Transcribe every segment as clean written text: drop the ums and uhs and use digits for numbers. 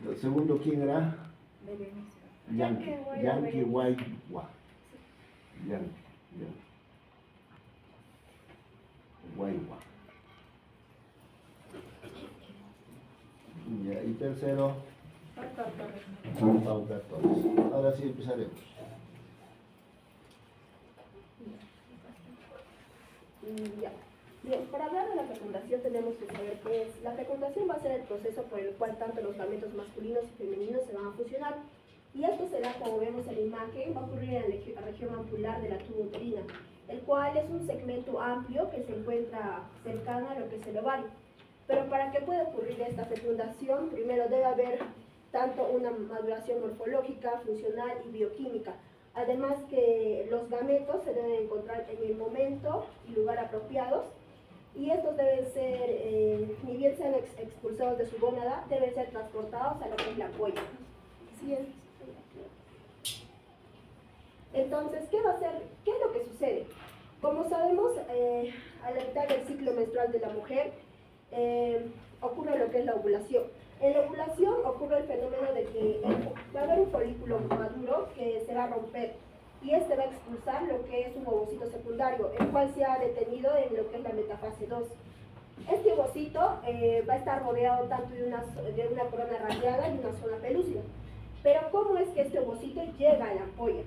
El segundo, ¿quién era? Yankee Guaywa. Guaywa. Y tercero, Pauca Torres. Ahora sí empezaremos. Ya. Bien, para hablar de la fecundación tenemos que saber qué es. La fecundación va a ser el proceso por el cual tanto los gametos masculinos y femeninos se van a fusionar. Y esto será, como vemos en la imagen, va a ocurrir en la región ampular de la tuba uterina, el cual es un segmento amplio que se encuentra cercano a lo que es el ovario. Pero para que pueda ocurrir esta fecundación, primero debe haber tanto una maduración morfológica, funcional y bioquímica. Además que los gametos se deben encontrar en el momento y lugar apropiados, y estos deben ser, ni bien sean expulsados de su gónada, deben ser transportados a lo que es la ampolla. ¿Sí es? Entonces, ¿qué va a ser? ¿Qué es lo que sucede? Como sabemos, a la mitad del ciclo menstrual de la mujer ocurre lo que es la ovulación. En la ovulación ocurre el fenómeno de que va a haber un folículo maduro que se va a romper, y este va a expulsar lo que es un ovocito secundario, el cual se ha detenido en lo que es la metafase 2. Este ovocito va a estar rodeado tanto de una corona radiada y una zona pelúcida. Pero ¿cómo es que este ovocito llega a la ampolla?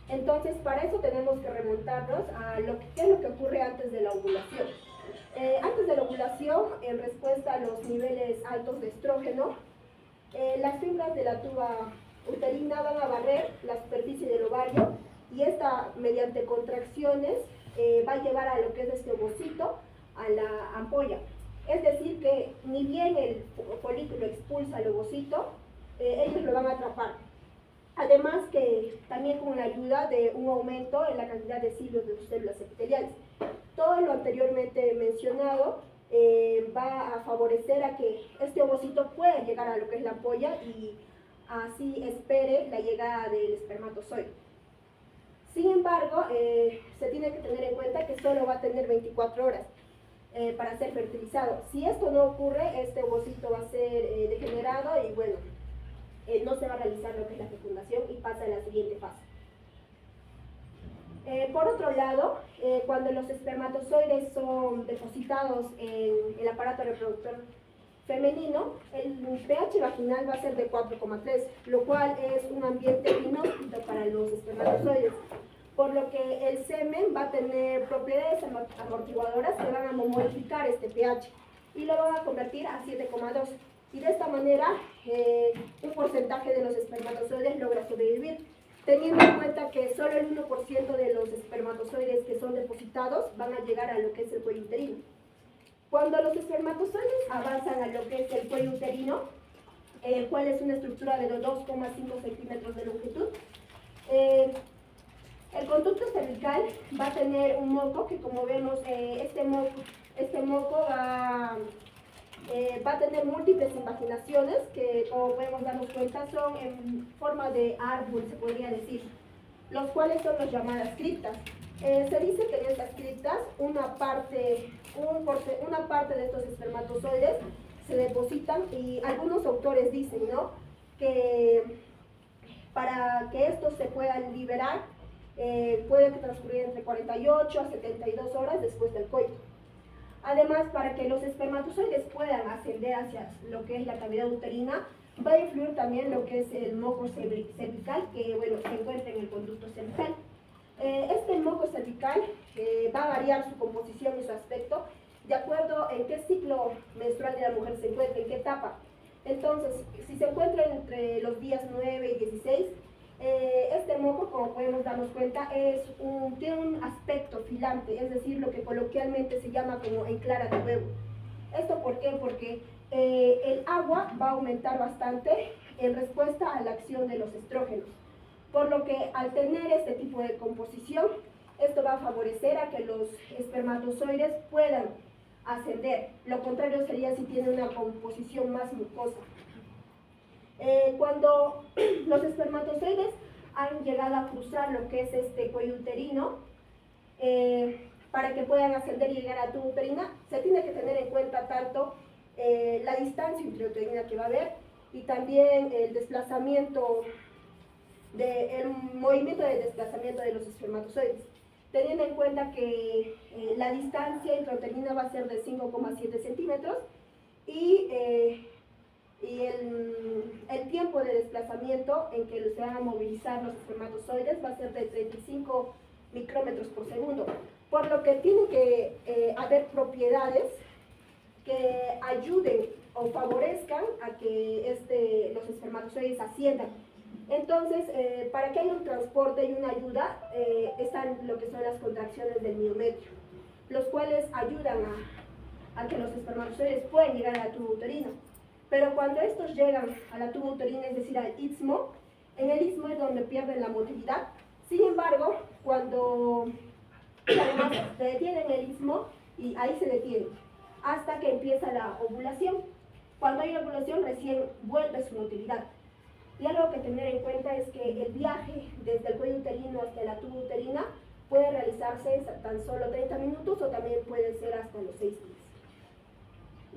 Entonces, para eso tenemos que remontarnos a qué es lo que ocurre antes de la ovulación. Antes de la ovulación, en respuesta a los niveles altos de estrógeno, las fibras de la tuba uterina van a barrer la superficie del ovario, y esta, mediante contracciones, va a llevar a lo que es este ovocito a la ampolla. Es decir, que ni bien el folículo expulsa el ovocito, ellos lo van a atrapar. Además que también con la ayuda de un aumento en la cantidad de cilios de sus células epiteliales. Todo lo anteriormente mencionado va a favorecer a que este ovocito pueda llegar a lo que es la ampolla y así espere la llegada del espermatozoide. Sin embargo, se tiene que tener en cuenta que solo va a tener 24 horas para ser fertilizado. Si esto no ocurre, este ovocito va a ser degenerado y bueno, no se va a realizar lo que es la fecundación y pasa a la siguiente fase. Por otro lado, cuando los espermatozoides son depositados en el aparato reproductor femenino, el pH vaginal va a ser de 4,3, lo cual es un ambiente inhóspito para los espermatozoides, por lo que el semen va a tener propiedades amortiguadoras que van a modificar este pH y lo van a convertir a 7,2. Y de esta manera, un porcentaje de los espermatozoides logra sobrevivir, teniendo en cuenta que solo el 1% de los espermatozoides que son depositados van a llegar a lo que es el cuello uterino. Cuando los espermatozoides avanzan a lo que es el cuello uterino, el cual es una estructura de 2,5 centímetros de longitud, el conducto cervical va a tener un moco que, como vemos, este moco va a tener múltiples invaginaciones que, como podemos darnos cuenta, son en forma de árbol, se podría decir, los cuales son las llamadas criptas. Se dice que en estas criptas una parte de estos espermatozoides se depositan, y algunos autores dicen, ¿no?, que para que estos se puedan liberar puede transcurrir entre 48 a 72 horas después del coito. Además, para que los espermatozoides puedan ascender hacia lo que es la cavidad uterina, va a influir también lo que es el moco cervical, que bueno, se encuentra en el conducto cervical. Este moco cervical va a variar su composición y su aspecto de acuerdo en qué ciclo menstrual de la mujer se encuentra, en qué etapa. Entonces, si se encuentra entre los días 9 y 16, este moco, como podemos darnos cuenta, tiene un aspecto filante, es decir, lo que coloquialmente se llama como en clara de huevo. ¿Esto por qué? Porque el agua va a aumentar bastante en respuesta a la acción de los estrógenos, por lo que al tener este tipo de composición, esto va a favorecer a que los espermatozoides puedan ascender. Lo contrario sería si tiene una composición más mucosa. Cuando los espermatozoides han llegado a cruzar lo que es este cuello uterino, para que puedan ascender y llegar a la tuba uterina, se tiene que tener en cuenta tanto la distancia intrauterina que va a haber y también el movimiento de desplazamiento de los espermatozoides, teniendo en cuenta que la distancia intrauterina va a ser de 5,7 centímetros y el tiempo de desplazamiento en que se van a movilizar los espermatozoides va a ser de 35 micrómetros por segundo, por lo que tienen que haber propiedades que ayuden o favorezcan a que los espermatozoides asciendan. Entonces, para que haya un transporte y una ayuda, están lo que son las contracciones del miometrio, los cuales ayudan a que los espermatozoides puedan llegar al tubo uterino. Pero cuando estos llegan a la tubo uterina, es decir, al istmo, en el istmo es donde pierden la motilidad. Sin embargo, cuando además se detienen en el istmo, y ahí se detienen, hasta que empieza la ovulación. Cuando hay ovulación, recién vuelve su motilidad. Y algo que tener en cuenta es que el viaje desde el cuello uterino hasta la tubo uterina puede realizarse en tan solo 30 minutos o también puede ser hasta los 6 días.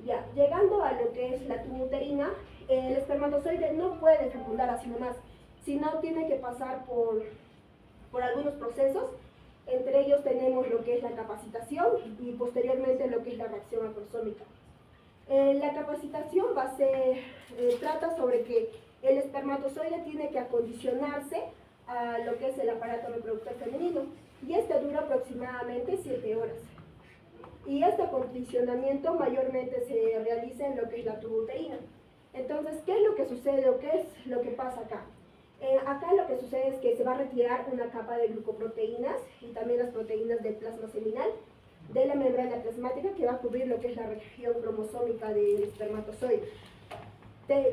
Ya, llegando a lo que es la tubo uterina, el espermatozoide no puede fecundar así nomás, sino tiene que pasar por algunos procesos. Entre ellos tenemos lo que es la capacitación y posteriormente lo que es la reacción acrosómica. La capacitación trata sobre que el espermatozoide tiene que acondicionarse a lo que es el aparato reproductor femenino, y este dura aproximadamente 7 horas. Y este acondicionamiento mayormente se realiza en lo que es la tubo uterina. Entonces, ¿qué es lo que sucede o qué es lo que pasa acá? Acá lo que sucede es que se va a retirar una capa de glucoproteínas y también las proteínas del plasma seminal de la membrana plasmática, que va a cubrir lo que es la región cromosómica del espermatozoide.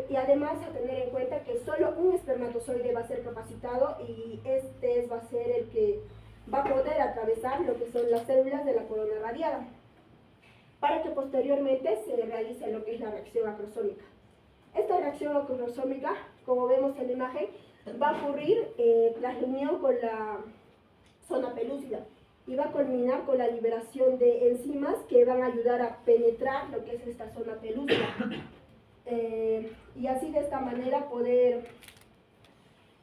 Y además a tener en cuenta que solo un espermatozoide va a ser capacitado, y este va a ser el que va a poder atravesar lo que son las células de la corona radiada, para que posteriormente se realice lo que es la reacción acrosómica. Esta reacción acrosómica, como vemos en la imagen, va a ocurrir tras la unión con la zona pelúcida y va a culminar con la liberación de enzimas que van a ayudar a penetrar lo que es esta zona pelúcida. Y así de esta manera poder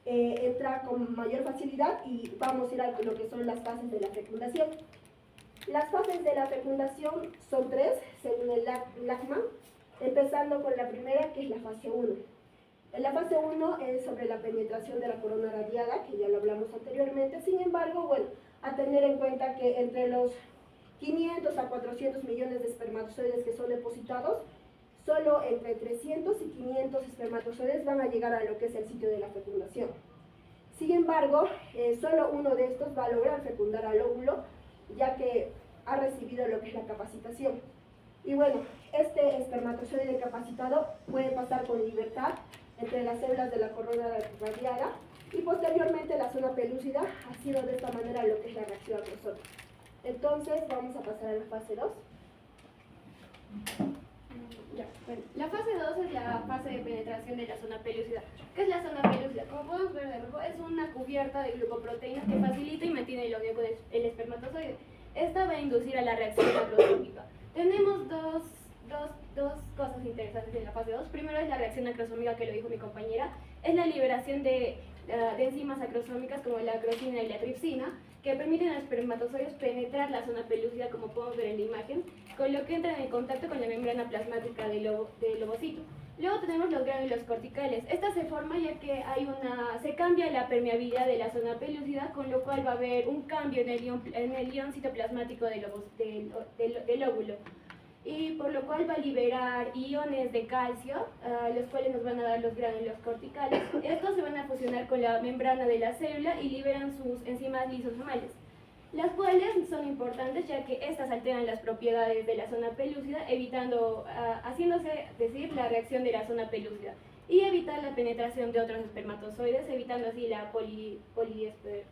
entrar con mayor facilidad, y vamos a ir a lo que son las fases de la fecundación. Las fases de la fecundación son 3, según el Lachman, empezando con la primera, que es la fase 1. La fase 1 es sobre la penetración de la corona radiada, que ya lo hablamos anteriormente. Sin embargo, bueno, a tener en cuenta que entre los 500 a 400 millones de espermatozoides que son depositados, solo entre 300 y 500 espermatozoides van a llegar a lo que es el sitio de la fecundación. Sin embargo, solo uno de estos va a lograr fecundar al óvulo, ya que ha recibido lo que es la capacitación. Y bueno, este espermatozoide capacitado puede pasar con libertad entre las células de la corona radiada, y posteriormente la zona pelúcida, haciendo de esta manera lo que es la reacción acrosómica. Entonces vamos a pasar a la fase 2. Bueno, la fase 2 es la fase de penetración de la zona pelúcida. ¿Qué es la zona pelúcida? Como podemos ver de abajo, es una cubierta de glucoproteínas que facilita y mantiene el odio con el espermatozoide. Esta va a inducir a la reacción acrosómica. Tenemos dos cosas interesantes en la fase 2. Primero es la reacción acrosómica, que lo dijo mi compañera. Es la liberación de enzimas acrosómicas como la acrosina y la tripsina, que permiten a los espermatozoides penetrar la zona pelúcida, como podemos ver en la imagen, con lo que entran en contacto con la membrana plasmática del ovocito. Luego tenemos los gránulos corticales. Esta se forma ya que se cambia la permeabilidad de la zona pelúcida, con lo cual va a haber un cambio en el ion citoplasmático del óvulo, y por lo cual va a liberar iones de calcio, los cuales nos van a dar los gránulos corticales. Estos se van a fusionar con la membrana de la célula y liberan sus enzimas lisosomales, las cuales son importantes ya que estas alteran las propiedades de la zona pelúcida, haciéndose la reacción de la zona pelúcida, y evitar la penetración de otros espermatozoides, evitando así la poliespermia.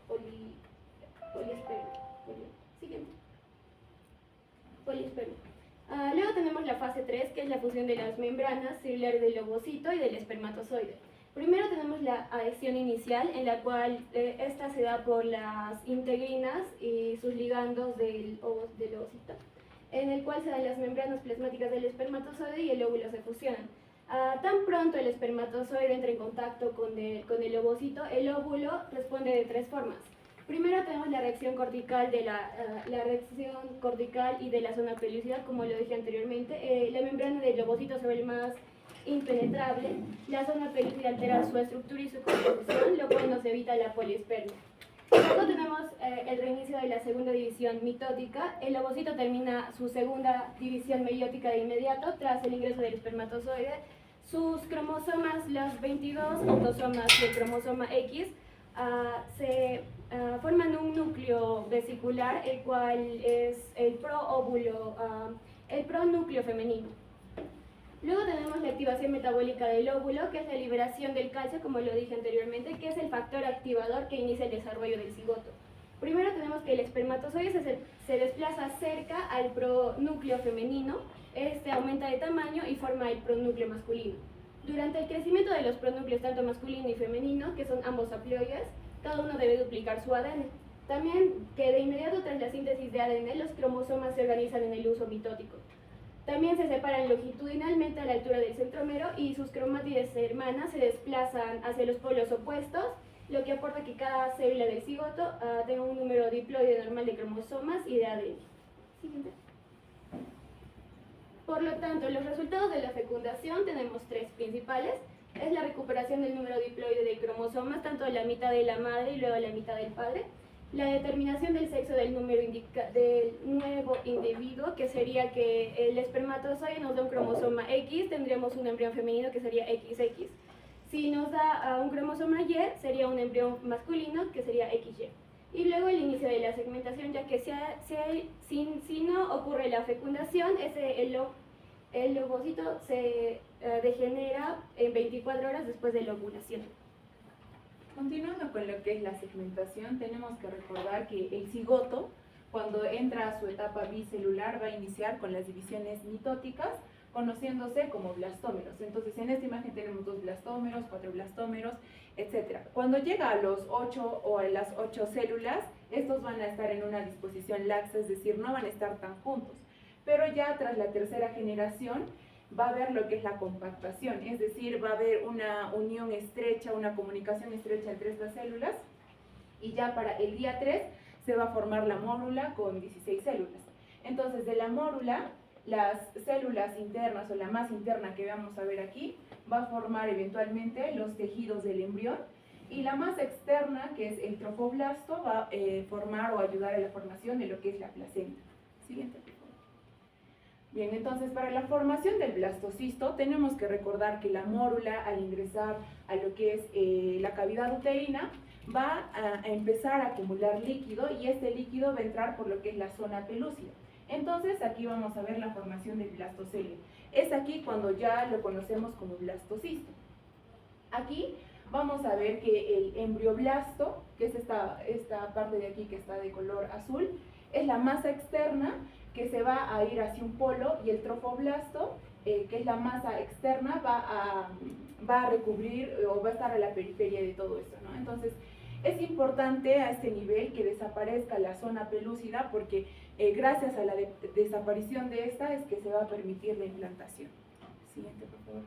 Luego tenemos la fase 3, que es la fusión de las membranas celulares del ovocito y del espermatozoide. Primero tenemos la adhesión inicial, en la cual esta se da por las integrinas y sus ligandos del ovocito, en el cual se dan las membranas plasmáticas del espermatozoide y el óvulo se fusionan. Tan pronto el espermatozoide entra en contacto con el ovocito, el óvulo responde de tres formas. Primero tenemos la reacción cortical la reacción cortical y de la zona pelúcida, como lo dije anteriormente. La membrana del ovocito se vuelve más impenetrable, la zona pelúcida altera su estructura y su composición, lo cual nos evita la poliespermia. Luego tenemos el reinicio de la segunda división mitótica. El ovocito termina su segunda división meiótica de inmediato tras el ingreso del espermatozoide. Sus cromosomas, los 22 autosomas del cromosoma X, forman un núcleo vesicular, el cual es el proóvulo, el pronúcleo femenino. Luego tenemos la activación metabólica del óvulo, que es la liberación del calcio, como lo dije anteriormente, que es el factor activador que inicia el desarrollo del cigoto. Primero tenemos que el espermatozoide se desplaza cerca al pronúcleo femenino, este aumenta de tamaño y forma el pronúcleo masculino. Durante el crecimiento de los pronúcleos, tanto masculino y femenino, que son ambos haploides, cada uno debe duplicar su ADN. También que de inmediato tras la síntesis de ADN, los cromosomas se organizan en el uso mitótico. También se separan longitudinalmente a la altura del centrómero y sus cromátides hermanas se desplazan hacia los polos opuestos, lo que aporta que cada célula del cigoto tenga un número diploide normal de cromosomas y de ADN. Siguiente. Por lo tanto, los resultados de la fecundación tenemos tres principales. Es la recuperación del número diploide de cromosomas, tanto de la mitad de la madre y luego de la mitad del padre. La determinación del sexo del del nuevo individuo, que sería que el espermatozoide nos da un cromosoma X, tendríamos un embrión femenino que sería XX. Si nos da un cromosoma Y, sería un embrión masculino que sería XY. Y luego el inicio de la segmentación, ya que si no ocurre la fecundación, el ovocito se degenera en 24 horas después de la ovulación. Continuando con lo que es la segmentación, tenemos que recordar que el cigoto, cuando entra a su etapa bicelular, va a iniciar con las divisiones mitóticas, conociéndose como blastómeros. Entonces, en esta imagen tenemos 2 blastómeros, 4 blastómeros, etc. Cuando llega a los 8 o a las 8 células, estos van a estar en una disposición laxa, es decir, no van a estar tan juntos. Pero ya tras la tercera generación, va a haber lo que es la compactación, es decir, va a haber una unión estrecha, una comunicación estrecha entre estas células, y ya para el día 3 se va a formar la mórula con 16 células. Entonces, de la mórula, las células internas o la masa interna que vamos a ver aquí, va a formar eventualmente los tejidos del embrión, y la masa externa, que es el trofoblasto, va a formar o ayudar a la formación de lo que es la placenta. Siguiente. Bien, entonces para la formación del blastocisto tenemos que recordar que la mórula, al ingresar a lo que es la cavidad uterina, va a empezar a acumular líquido, y este líquido va a entrar por lo que es la zona pelúcida. Entonces aquí vamos a ver la formación del blastocelio. Es aquí cuando ya lo conocemos como blastocisto. Aquí vamos a ver que el embrioblasto, que es esta parte de aquí que está de color azul, es la masa externa que se va a ir hacia un polo, y el trofoblasto, que es la masa externa, va a recubrir o va a estar a la periferia de todo esto, ¿no? Entonces, es importante a este nivel que desaparezca la zona pelúcida, porque gracias a la desaparición de esta es que se va a permitir la implantación. Siguiente, por favor.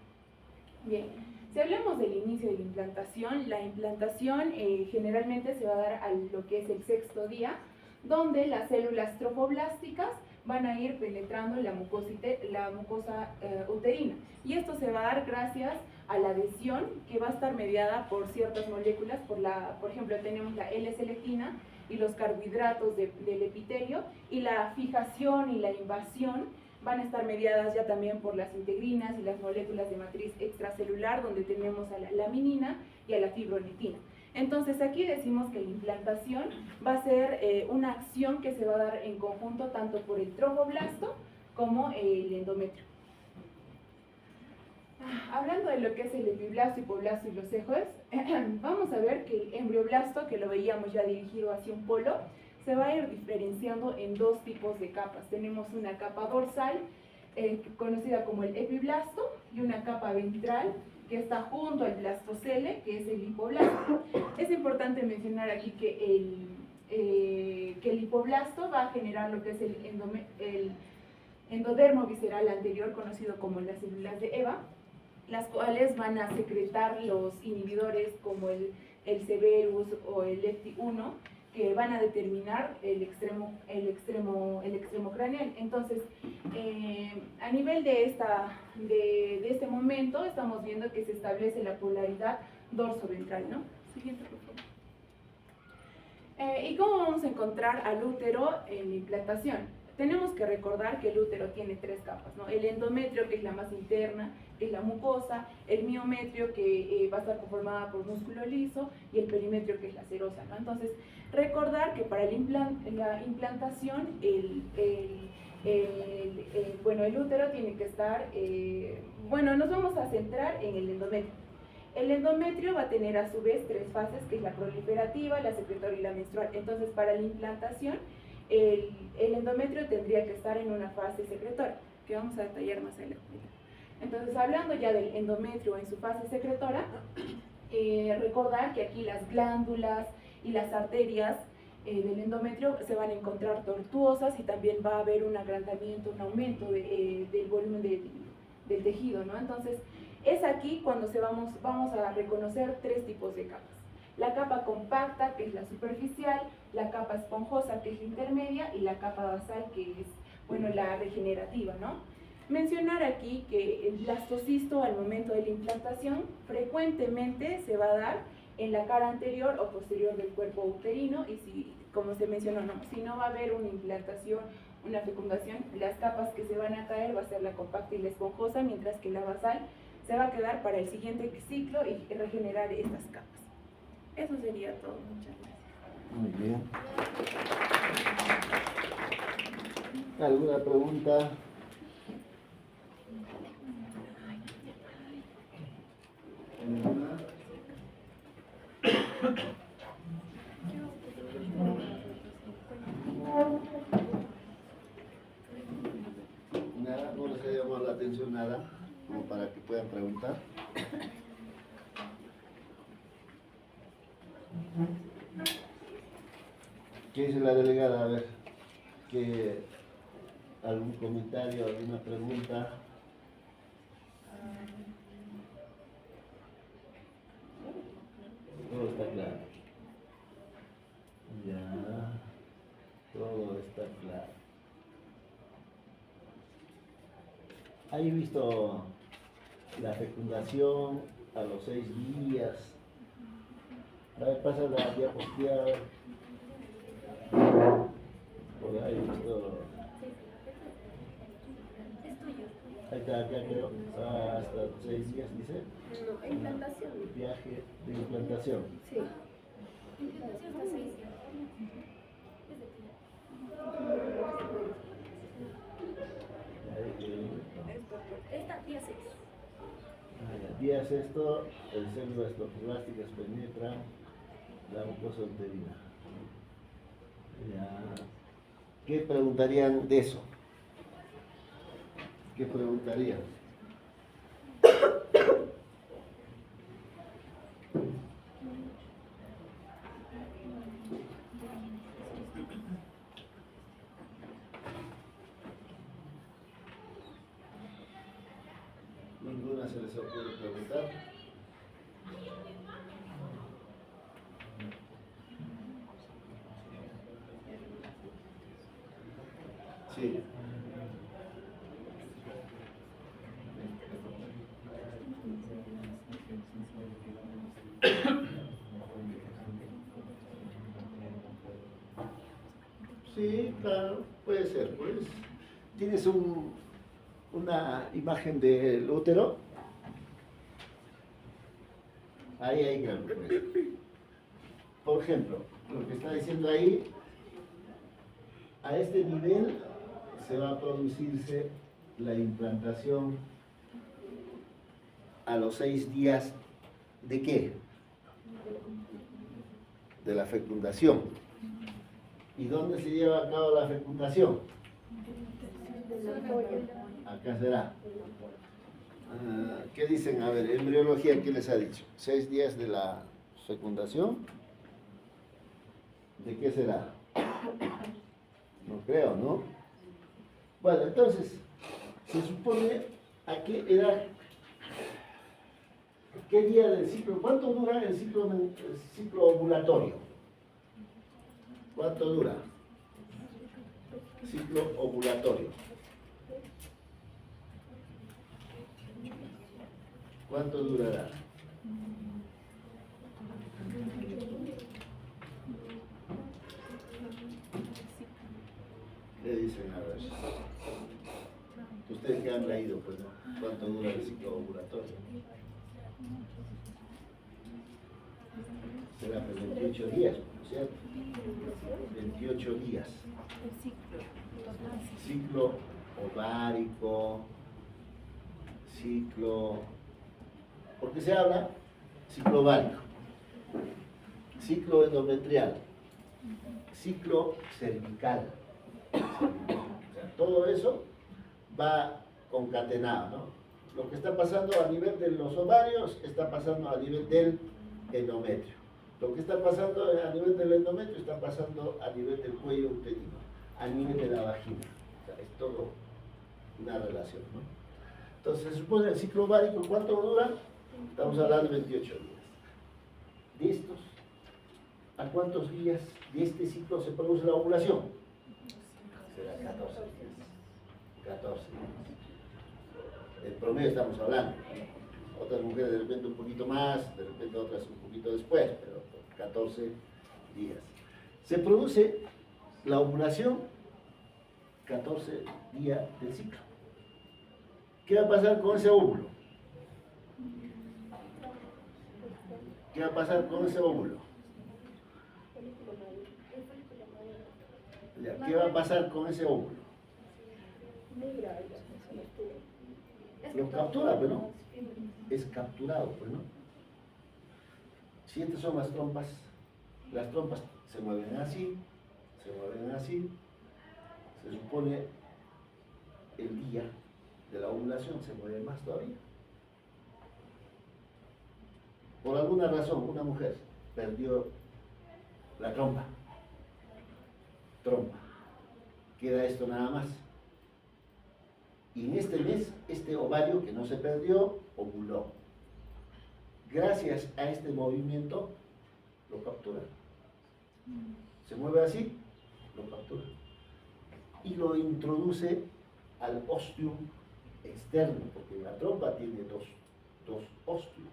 Bien, si hablamos del inicio de la implantación generalmente se va a dar a lo que es el 6º día, donde las células trofoblásticas van a ir penetrando la mucosa uterina, y esto se va a dar gracias a la adhesión, que va a estar mediada por ciertas moléculas, por ejemplo tenemos la L-selectina y los carbohidratos del epitelio, y la fijación y la invasión van a estar mediadas ya también por las integrinas y las moléculas de matriz extracelular, donde tenemos a la laminina y a la fibronetina. Entonces aquí decimos que la implantación va a ser una acción que se va a dar en conjunto tanto por el trofoblasto como el endometrio. Hablando de lo que es el epiblasto, hipoblasto y los ejes, vamos a ver que el embrioblasto, que lo veíamos ya dirigido hacia un polo, se va a ir diferenciando en 2 tipos de capas. Tenemos una capa dorsal, conocida como el epiblasto, y una capa ventral, que está junto al blastocele, que es el hipoblasto. Es importante mencionar aquí que el hipoblasto va a generar lo que es el endodermo visceral anterior, conocido como las células de Eva, las cuales van a secretar los inhibidores como el Severus o el LEPT1, que van a determinar el extremo craneal. Entonces, a nivel de este momento, estamos viendo que se establece la polaridad dorso-ventral, ¿no? Siguiente, por favor. ¿Y cómo vamos a encontrar al útero en la implantación? Tenemos que recordar que el útero tiene 3 capas, ¿no? El endometrio, que es la más interna, que es la mucosa, el miometrio, que va a estar conformada por músculo liso, y el perimetrio, que es la serosa, ¿no? Entonces, recordar que para la implantación, el útero tiene que estar, nos vamos a centrar en el endometrio. El endometrio va a tener a su vez 3 fases, que es la proliferativa, la secretoria y la menstrual. Entonces, para la implantación, el endometrio tendría que estar en una fase secretora, que vamos a detallar más adelante. Entonces, hablando ya del endometrio en su fase secretora, recordar que aquí las glándulas y las arterias del endometrio se van a encontrar tortuosas, y también va a haber un agrandamiento, un aumento del volumen del tejido, ¿no? Entonces, es aquí cuando vamos a reconocer 3 tipos de capas. La capa compacta, que es la superficial, la capa esponjosa, que es la intermedia, y la capa basal, que es, la regenerativa, ¿no? Mencionar aquí que el blastocisto al momento de la implantación frecuentemente se va a dar en la cara anterior o posterior del cuerpo uterino, y si, como se mencionó, si no va a haber una implantación, una fecundación, las capas que se van a caer va a ser la compacta y la esponjosa, mientras que la basal se va a quedar para el siguiente ciclo y regenerar estas capas. Eso sería todo. Muchas gracias. Muy bien. ¿Alguna pregunta? Nada, no les ha llamado la atención nada, como para que puedan preguntar. ¿Qué dice la delegada? A ver, ¿algún comentario, alguna pregunta? Todo está claro. Ya, todo está claro. ¿Hay visto la fecundación a los 6 días? A ver, pasa la diapositiva. Porque hay visto. Ahí está, acá creo. Hasta 6 días, dice. No, implantación. Viaje de implantación. Sí. Implantación hasta 6 días. Esta día 6. Día sexto, el células estoplásticas penetran la mucosa uterina. Ya. ¿Qué preguntarían de eso? ¿Qué preguntarían? ¿Ninguna se les ocurre preguntar? Sí. Sí, claro, puede ser, pues. ¿Tienes una imagen del útero? Ahí hay grano, pues. Por ejemplo, lo que está diciendo ahí, a este nivel se va a producirse la implantación a los 6 días ¿de qué? De la fecundación. ¿Y dónde se lleva a cabo la fecundación? Acá será. ¿Qué dicen? A ver, embriología, ¿qué les ha dicho? 6 días de la fecundación. ¿De qué será? No creo, ¿no? Bueno, entonces, se supone a qué edad ¿Qué día del ciclo? ¿Cuánto dura el ciclo ovulatorio? ¿Cuánto dura? Ciclo ovulatorio. ¿Cuánto durará? ¿Qué dicen a ver? Ustedes que han leído, pues, ¿no? ¿Cuánto dura el ciclo ovulatorio? Será pues 28 días, ¿no es cierto? 28 días. Ciclo ovárico, ciclo... ¿Por qué se habla? Ciclo ovárico, ciclo endometrial, ciclo cervical. O sea, todo eso va concatenado, ¿no? Lo que está pasando a nivel de los ovarios está pasando a nivel del endometrio. Lo que está pasando a nivel del endometrio está pasando a nivel del cuello uterino, a nivel de la vagina. O sea, es todo una relación, ¿no? Entonces se supone el ciclo ovárico, ¿cuánto dura? Estamos hablando de 28 días. De estos, ¿a cuántos días de este ciclo se produce la ovulación? Será 14 días. 14 días. El promedio estamos hablando. Otras mujeres de repente un poquito más, de repente otras un poquito después, pero 14 días. Se produce la ovulación 14 días del ciclo. ¿Qué va a pasar con ese óvulo? ¿Qué va a pasar con ese óvulo? ¿Qué va a pasar con ese óvulo? Lo captura, pues, ¿no? Es capturado, pues, ¿no? Si estas son las trompas se mueven así, se supone el día de la ovulación se mueve más todavía. Por alguna razón, una mujer perdió la trompa. Queda esto nada más. Y en este mes, este ovario que no se perdió, ovuló. Gracias a este movimiento, lo captura. Se mueve así, lo captura. Y lo introduce al ostium externo, porque la trompa tiene dos ostium,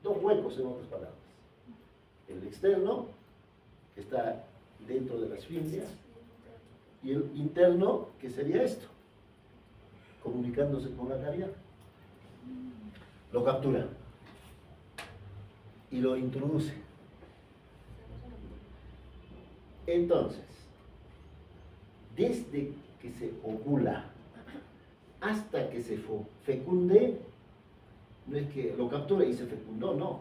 dos huecos en otras palabras. El externo, que está dentro de las fimbrias, y el interno, que sería esto, comunicándose con la cavidad. Lo captura y lo introduce. Entonces, desde que se ovula hasta que se fecunde, no es que lo captura y se fecundó, no.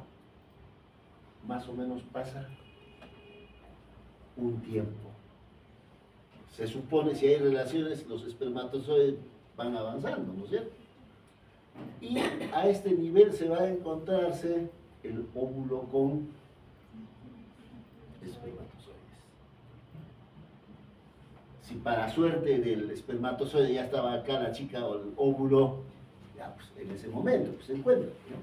Más o menos pasa un tiempo. Se supone, si hay relaciones, los espermatozoides van avanzando, ¿no es cierto? Y a este nivel se va a encontrarse el óvulo con espermatozoides. Si para suerte del espermatozoide ya estaba acá la chica o el óvulo, ya pues en ese momento pues, se encuentra, ¿no?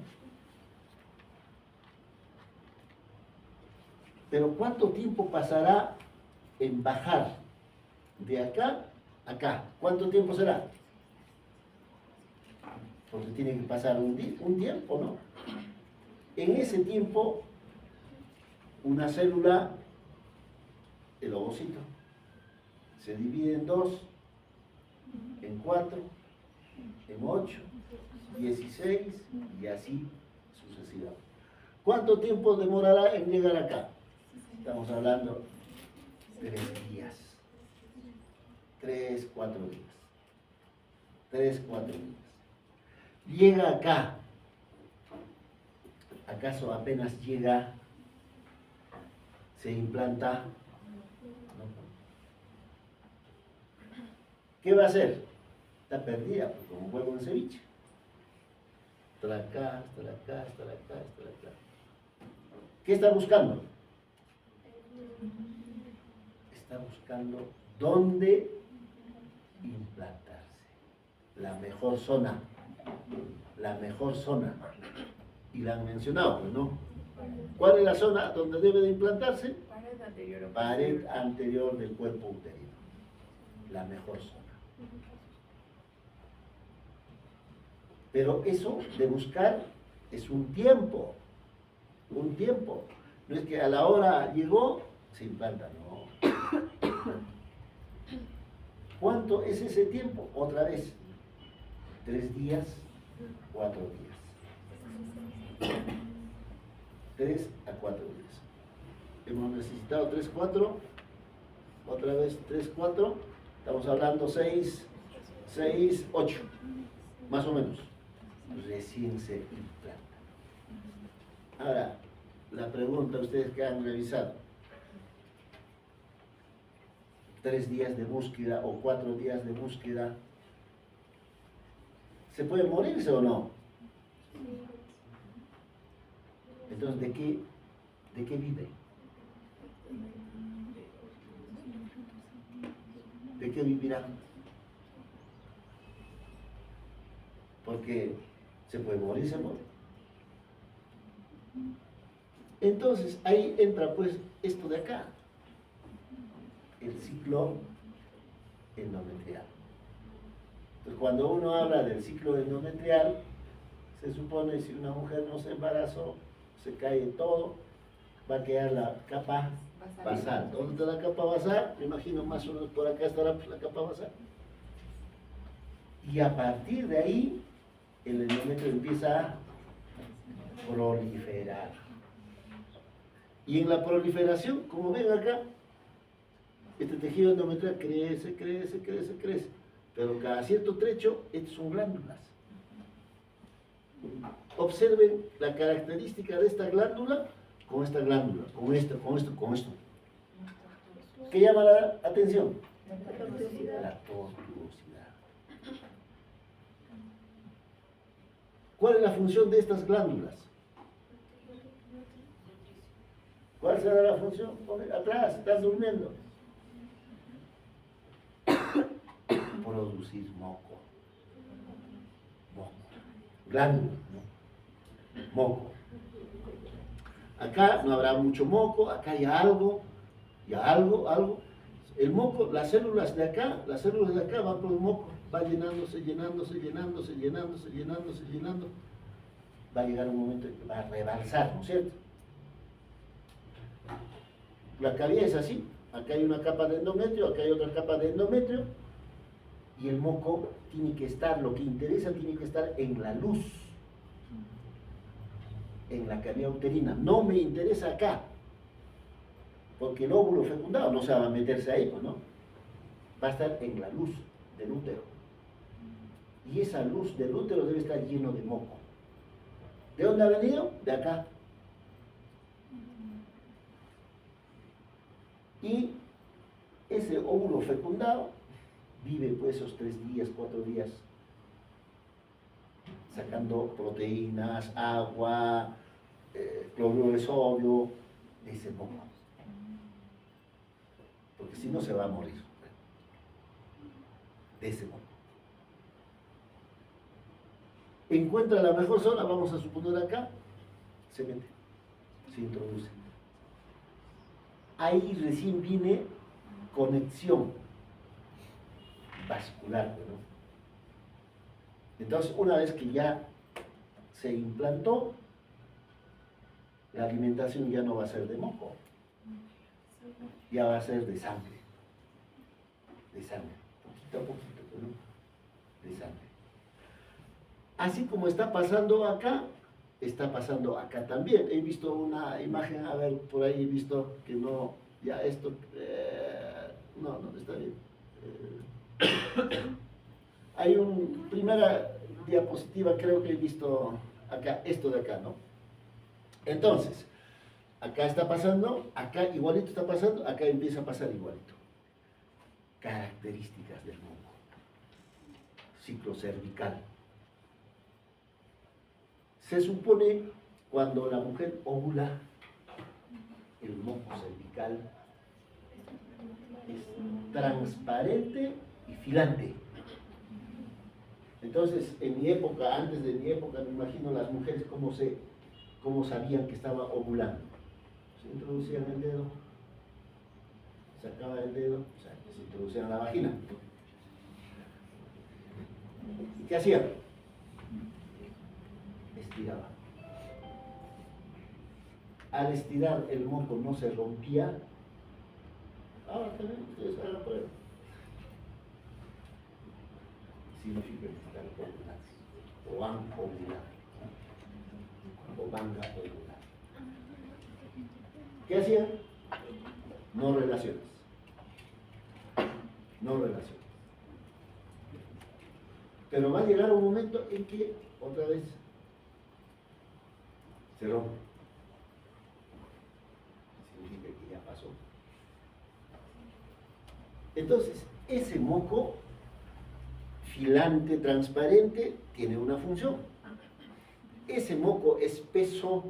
Pero ¿cuánto tiempo pasará en bajar de acá a acá? ¿Cuánto tiempo será? Porque tiene que pasar un tiempo, ¿no? En ese tiempo, una célula, el ovocito, se divide en 2, en 4, en 8, 16 y así sucesivamente. ¿Cuánto tiempo demorará en llegar acá? Estamos hablando de 3 días. 3, 4 días. 3, 4 días. Llega acá. ¿Acaso apenas llega, se implanta? No. ¿Qué va a hacer? Está perdida, pues, como huevo en ceviche. Hasta acá, hasta acá, hasta acá, hasta acá. ¿Qué está buscando? Está buscando dónde implantarse. La mejor zona. La mejor zona. Y la han mencionado, pues no. ¿Cuál es la zona donde debe de implantarse? Pared anterior o Pared anterior del cuerpo uterino. La mejor zona. Pero eso de buscar es un tiempo. Un tiempo. No es que a la hora llegó, se implanta, no. ¿Cuánto es ese tiempo? Otra vez, 3 días, 4 días. 3 a 4 días. Hemos necesitado 3, 4, otra vez 3, 4, estamos hablando 6, 8, más o menos. Recién se implanta. Ahora, la pregunta, ustedes que han revisado, 3 días de búsqueda o 4 días de búsqueda, ¿se puede morirse o no? Entonces, ¿de qué vive? ¿De qué vivirá? Porque se puede morir, se muere. Entonces, ahí entra pues esto de acá, el ciclo endometrial. Entonces, cuando uno habla del ciclo endometrial, se supone si una mujer no se embarazó, se cae todo, va a quedar la capa basal. ¿Dónde está la capa basal? Me imagino más o menos por acá estará la capa basal. Y a partir de ahí, el endometrio empieza a proliferar. Y en la proliferación, como ven acá, este tejido endometrial crece, crece, crece, crece. Pero cada cierto trecho, estas son glándulas. Observen la característica de esta glándula con esta glándula, con esto, con esto, con esto. ¿Qué llama la atención? La tortuosidad. ¿Cuál es la función de estas glándulas? ¿Cuál será la función? Atrás, estás durmiendo. Producir moco. Moco. Glándula, ¿no? Moco. Acá no habrá mucho moco, acá hay algo, algo. El moco, las células de acá van por el moco, va llenándose, llenándose, llenándose, llenándose, llenándose, llenando. Va a llegar un momento en que va a rebalsar, ¿no es cierto? La cavidad es así, acá hay una capa de endometrio, acá hay otra capa de endometrio, y el moco tiene que estar, lo que interesa tiene que estar en la luz, en la cavidad uterina. No me interesa acá, porque el óvulo fecundado no se va a meterse ahí, pues no. Va a estar en la luz del útero. Y esa luz del útero debe estar lleno de moco. ¿De dónde ha venido? De acá. Y ese óvulo fecundado vive pues esos 3 días, 4 días, sacando proteínas, agua, cloruro de sodio, de ese moco. Porque si no se va a morir. De ese moco. Encuentra la mejor zona, vamos a suponer acá, se mete, se introduce. Ahí recién viene conexión vascular, ¿no? Entonces, una vez que ya se implantó, la alimentación ya no va a ser de moco, ya va a ser de sangre, poquito a poquito, ¿no? De sangre. Así como está pasando acá, está pasando acá también. He visto una imagen, a ver, por ahí he visto que no, ya esto, no está bien. Hay una primera diapositiva, creo que he visto acá, esto de acá, ¿no? Entonces, acá está pasando, acá igualito está pasando, acá empieza a pasar igualito. Características del moco. Ciclo cervical. Se supone cuando la mujer ovula, el moco cervical es transparente y filante. Entonces, en mi época, antes de mi época, me imagino las mujeres cómo se ¿cómo sabían que estaba ovulando? Se introducían el dedo, sacaba el dedo, o sea, se introducían en la vagina. ¿Y qué hacían? Estiraba. Al estirar el moco no se rompía. Ahora también ustedes hagan la prueba. Significa que están ovulados, o van ovulado, o van a ovular. ¿Qué hacían? No relaciones. No relaciones. Pero va a llegar un momento en que otra vez se rompe. Significa que ya pasó. Entonces, ese moco filante, transparente, tiene una función. Ese moco espeso,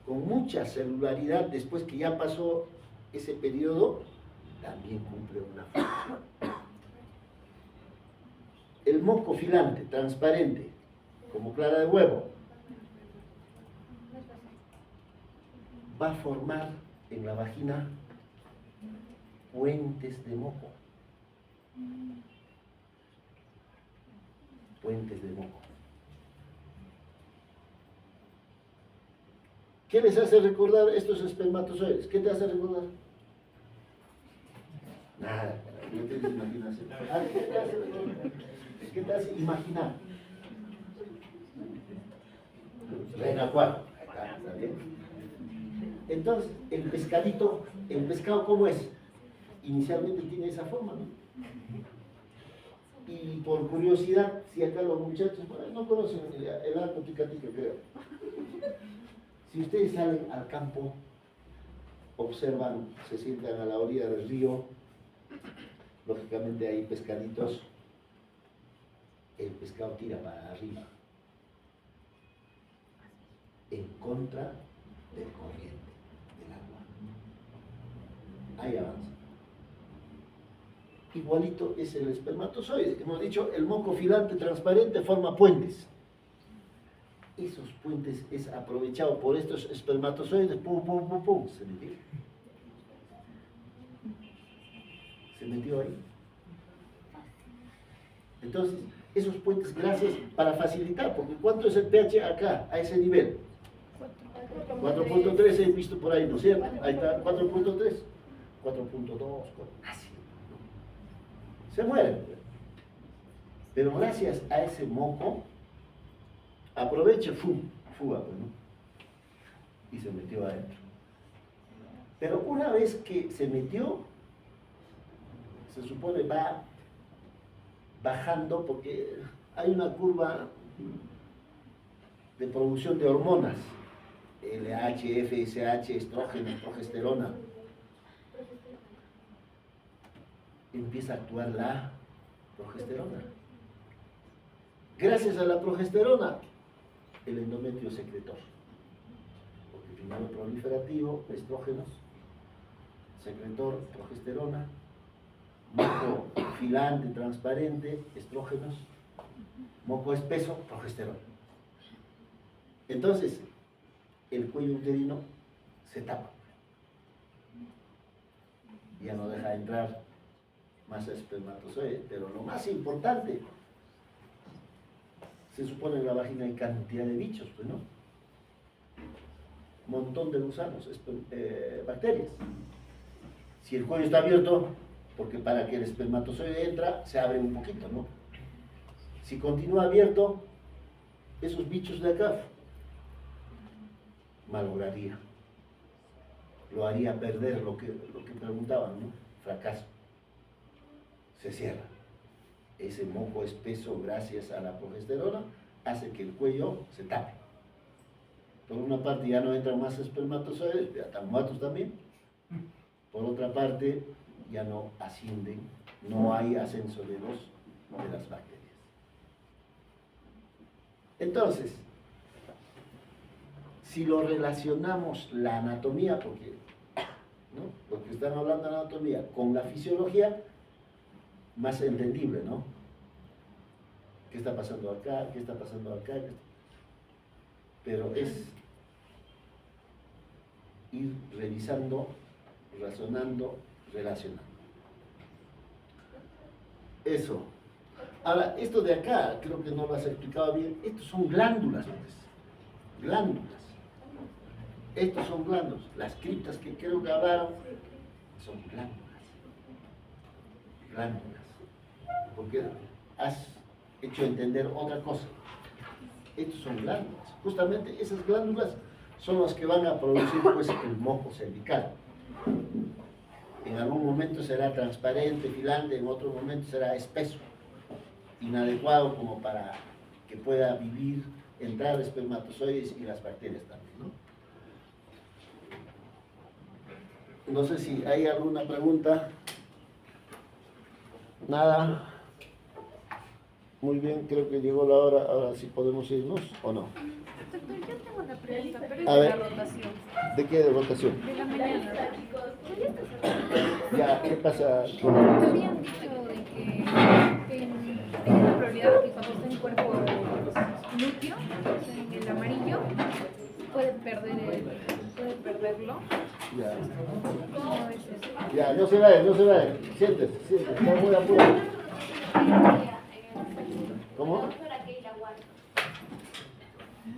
con mucha celularidad, después que ya pasó ese periodo, también cumple una función. El moco filante, transparente, como clara de huevo, va a formar en la vagina puentes de moco. Puentes de moco. ¿Qué les hace recordar estos espermatozoides? ¿Qué te hace recordar? Nada, no tienes imaginación. ¿Qué te hace recordar? ¿Qué te hace imaginar? Reina 4. ¿Está bien? Entonces, el pescadito, el pescado, ¿cómo es? Inicialmente tiene esa forma, ¿no? Y por curiosidad, si acá los muchachos, bueno, no conocen el arco tica-tica, creo. Si ustedes salen al campo, observan, se sientan a la orilla del río, lógicamente hay pescaditos, el pescado tira para arriba, en contra del corriente del agua. Ahí avanza. Igualito es el espermatozoide. Hemos dicho, el moco filante transparente forma puentes. Esos puentes es aprovechado por estos espermatozoides, pum, pum, pum, pum, se metió. Se metió ahí. Entonces, esos puentes, gracias para facilitar, porque ¿cuánto es el pH acá, a ese nivel? 4.3 he visto por ahí, ¿no es cierto? Ahí está, 4.3, 4.2, así. Se mueren. Pero gracias a ese moco, aprovecha, fuga, pues, ¿no? Y se metió adentro. Pero una vez que se metió, se supone va bajando porque hay una curva de producción de hormonas, LH, FSH, estrógeno, progesterona. Empieza a actuar la progesterona. Gracias a la progesterona, el endometrio secretor. Porque primero proliferativo, estrógenos, secretor, progesterona, moco filante, transparente, estrógenos, moco espeso, progesterona. Entonces, el cuello uterino se tapa. Ya no deja entrar más espermatozoide, pero lo más importante, se supone en la vagina hay cantidad de bichos, pues no, montón de gusanos, bacterias. Si el cuello está abierto, porque para que el espermatozoide entra, se abre un poquito, ¿no? Si continúa abierto, esos bichos de acá malograría, lo haría perder lo que preguntaban, ¿no? Fracaso. Se cierra. Ese moco espeso, gracias a la progesterona, hace que el cuello se tape. Por una parte ya no entran más espermatozoides, ya están muertos también. Por otra parte, ya no ascienden, no hay ascenso de las bacterias. Entonces, si lo relacionamos la anatomía, porque, ¿no?, porque están hablando de anatomía, con la fisiología, más entendible, ¿no? ¿Qué está pasando acá? ¿Qué está pasando acá? Pero es ir revisando, razonando, relacionando. Eso. Ahora, esto de acá, creo que no lo has explicado bien, estos son glándulas, pues. Glándulas. Estos son glándulas. Las criptas que creo que hablaron son glándulas. Glándulas. Porque has hecho entender otra cosa. Estos son glándulas. Justamente esas glándulas son las que van a producir pues, el moco cervical. En algún momento será transparente, filante, en otro momento será espeso, inadecuado como para que pueda vivir, entrar espermatozoides y las bacterias también, ¿no? No sé si hay alguna pregunta. Nada. Muy bien, creo que llegó la hora. Ahora sí podemos irnos o no. Doctor, yo tengo una pregunta, pero es A de ver. la rotación. ¿De qué de rotación? De la mañana. Ya, ¿qué pasa? Te habían dicho de que tiene la prioridad que cuando está en cuerpo lúteo, o sea, en el amarillo, puede perderlo. Ya. ¿Cómo es eso? Ya, no se vaya, no se vaya. Siéntese, siéntese. Está muy apurado. ¿Cómo? Doctora Keila Ward.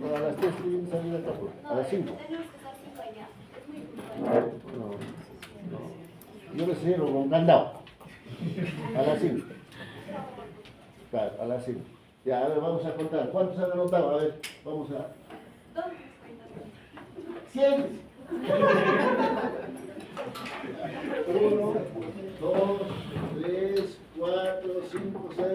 No, a las 3 tienen que salir acá, pues. A las 5. Tenemos que estar 5 allá. Es muy puntual. No, no. Yo le cierro con candado. A las 5. Claro, a las 5. Ya, a ver, vamos a contar. ¿Cuántos han anotado? A ver, vamos a... 100. 1, 2, 3, 4, 5, 6.